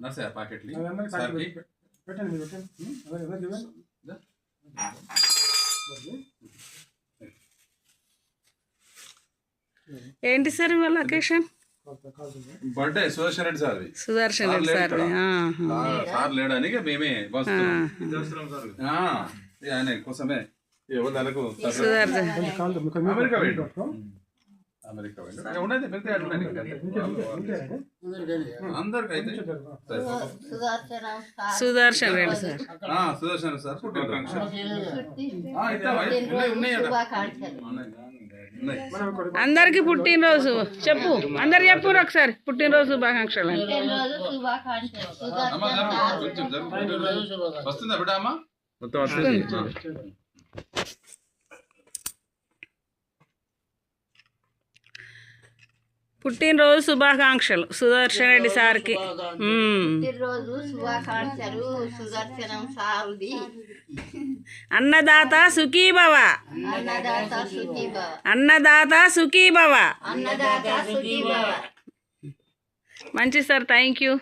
నర్సే ప్యాకెట్లు ఏంటి సార్ ఇవాళ occasion? Birthday Sudarshan Reddy sir. Sudarshan Reddy sir sir లేడానికి మేమే ఆయన కోసమే నెలకు అమెరికా వెళ్ళి ఉన్నది అందరికైతే సుదర్శన్ రెడ్డి సార్. సుదర్శన్ సార్ అందరికి పుట్టినరోజు చెప్పు, అందరు చెప్పు ఒకసారి పుట్టినరోజు శుభాకాంక్షలు. వస్తుందా బిడ్డ అమ్మ? మొత్తం పుట్టినరోజు శుభాకాంక్షలు సుదర్శన్ రెడ్డి సార్కి. పుట్టినరోజు శుభాకాంక్షలు సుదర్శనం సారుది. అన్నదాత సుఖీభవ, అన్నదాత సుఖీభవ. మంచి సార్, థ్యాంక్ యూ.